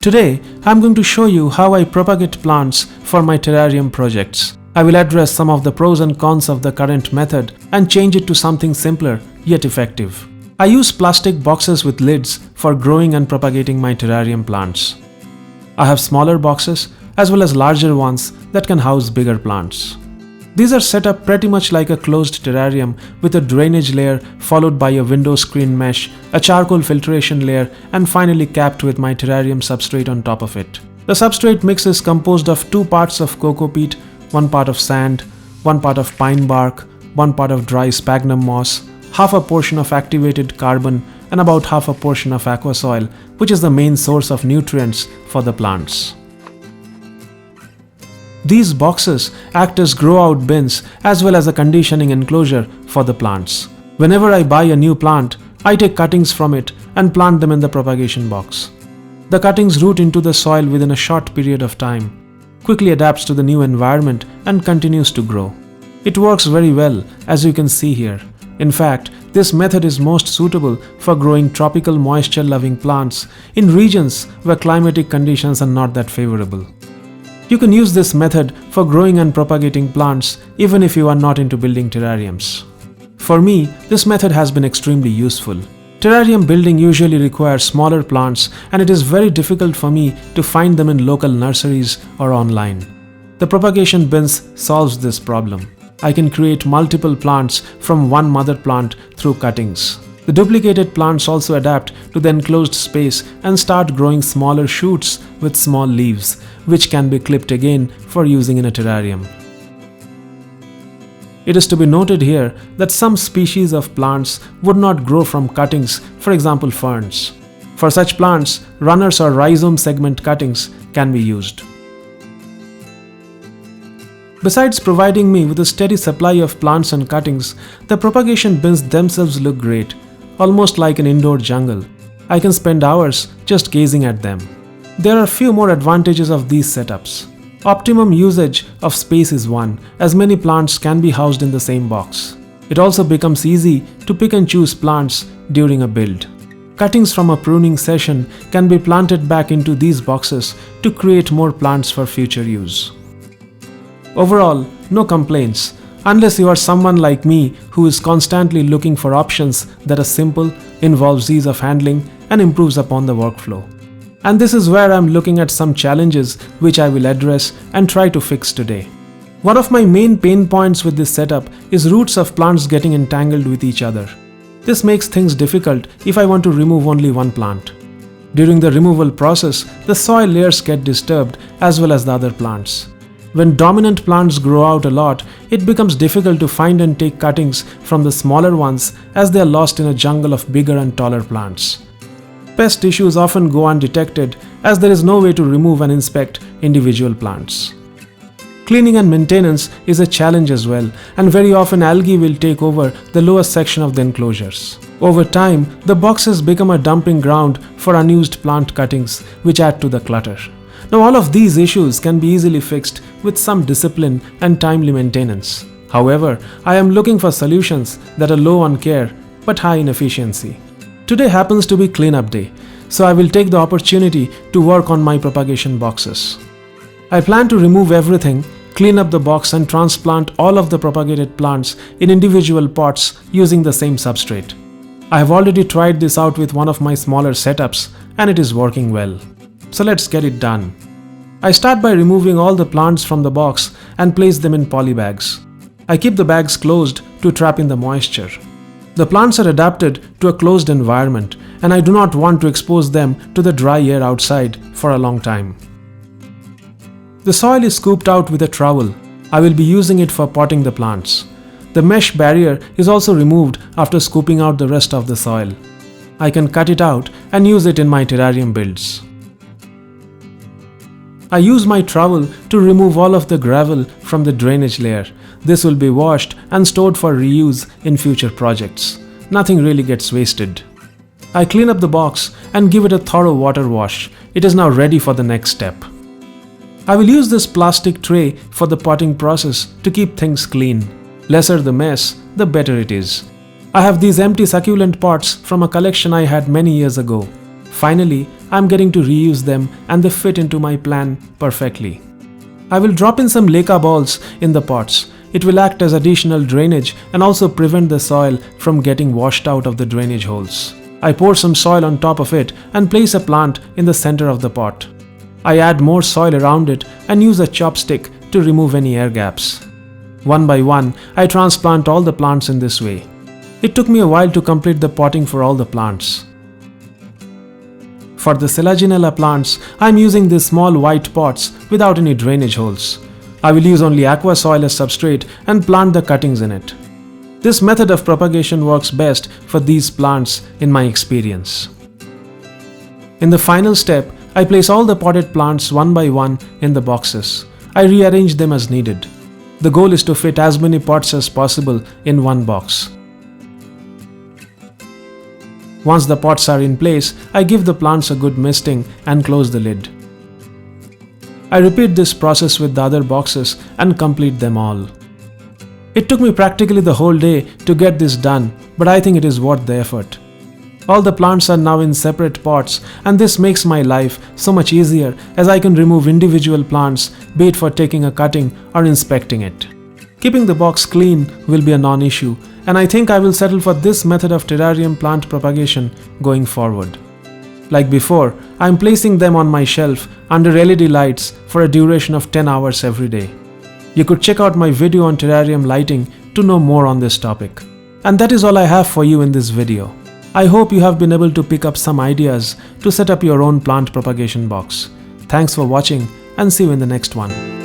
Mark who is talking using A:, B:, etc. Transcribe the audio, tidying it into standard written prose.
A: Today, I'm going to show you how I propagate plants for my terrarium projects. I will address some of the pros and cons of the current method and change it to something simpler yet effective. I use plastic boxes with lids for growing and propagating my terrarium plants. I have smaller boxes as well as larger ones that can house bigger plants. These are set up pretty much like a closed terrarium with a drainage layer followed by a window screen mesh, a charcoal filtration layer, and finally capped with my terrarium substrate on top of it. The substrate mix is composed of 2 parts of coco peat, 1 part of sand, 1 part of pine bark, 1 part of dry sphagnum moss, half a portion of activated carbon, and about half a portion of aqua soil, which is the main source of nutrients for the plants. These boxes act as grow-out bins as well as a conditioning enclosure for the plants. Whenever I buy a new plant, I take cuttings from it and plant them in the propagation box. The cuttings root into the soil within a short period of time, quickly adapts to the new environment and continues to grow. It works very well, as you can see here. In fact, this method is most suitable for growing tropical moisture-loving plants in regions where climatic conditions are not that favorable. You can use this method for growing and propagating plants even if you are not into building terrariums. For me, this method has been extremely useful. Terrarium building usually requires smaller plants and it is very difficult for me to find them in local nurseries or online. The propagation bins solves this problem. I can create multiple plants from one mother plant through cuttings. The duplicated plants also adapt to the enclosed space and start growing smaller shoots with small leaves, which can be clipped again for using in a terrarium. It is to be noted here that some species of plants would not grow from cuttings, for example ferns. For such plants, runners or rhizome segment cuttings can be used. Besides providing me with a steady supply of plants and cuttings, the propagation bins themselves look great, almost like an indoor jungle. I can spend hours just gazing at them. There are a few more advantages of these setups. Optimum usage of space is one, as many plants can be housed in the same box. It also becomes easy to pick and choose plants during a build. Cuttings from a pruning session can be planted back into these boxes to create more plants for future use. Overall, no complaints, unless you are someone like me who is constantly looking for options that are simple, involves ease of handling, and improves upon the workflow. And this is where I'm looking at some challenges which I will address and try to fix today. One of my main pain points with this setup is roots of plants getting entangled with each other. This makes things difficult if I want to remove only one plant. During the removal process, the soil layers get disturbed as well as the other plants. When dominant plants grow out a lot, it becomes difficult to find and take cuttings from the smaller ones as they are lost in a jungle of bigger and taller plants. Pest issues often go undetected as there is no way to remove and inspect individual plants. Cleaning and maintenance is a challenge as well, and very often algae will take over the lowest section of the enclosures. Over time, the boxes become a dumping ground for unused plant cuttings, which add to the clutter. Now all of these issues can be easily fixed with some discipline and timely maintenance. However, I am looking for solutions that are low on care but high in efficiency. Today happens to be cleanup day, so I will take the opportunity to work on my propagation boxes. I plan to remove everything, clean up the box and transplant all of the propagated plants in individual pots using the same substrate. I have already tried this out with one of my smaller setups and it is working well. So let's get it done. I start by removing all the plants from the box and place them in poly bags. I keep the bags closed to trap in the moisture. The plants are adapted to a closed environment and I do not want to expose them to the dry air outside for a long time. The soil is scooped out with a trowel. I will be using it for potting the plants. The mesh barrier is also removed after scooping out the rest of the soil. I can cut it out and use it in my terrarium builds. I use my trowel to remove all of the gravel from the drainage layer. This will be washed and stored for reuse in future projects. Nothing really gets wasted. I clean up the box and give it a thorough water wash. It is now ready for the next step. I will use this plastic tray for the potting process to keep things clean. Lesser the mess, the better it is. I have these empty succulent pots from a collection I had many years ago. Finally, I'm getting to reuse them and they fit into my plan perfectly. I will drop in some leca balls in the pots. It will act as additional drainage and also prevent the soil from getting washed out of the drainage holes. I pour some soil on top of it and place a plant in the center of the pot. I add more soil around it and use a chopstick to remove any air gaps. One by one, I transplant all the plants in this way. It took me a while to complete the potting for all the plants. For the Selaginella plants, I am using these small white pots without any drainage holes. I will use only aqua soil as substrate and plant the cuttings in it. This method of propagation works best for these plants in my experience. In the final step, I place all the potted plants one by one in the boxes. I rearrange them as needed. The goal is to fit as many pots as possible in one box. Once the pots are in place, I give the plants a good misting and close the lid. I repeat this process with the other boxes and complete them all. It took me practically the whole day to get this done, but I think it is worth the effort. All the plants are now in separate pots, and this makes my life so much easier as I can remove individual plants, be it for taking a cutting or inspecting it. Keeping the box clean will be a non-issue, and I think I will settle for this method of terrarium plant propagation going forward. Like before, I am placing them on my shelf under LED lights for a duration of 10 hours every day. You could check out my video on terrarium lighting to know more on this topic. And that is all I have for you in this video. I hope you have been able to pick up some ideas to set up your own plant propagation box. Thanks for watching and see you in the next one.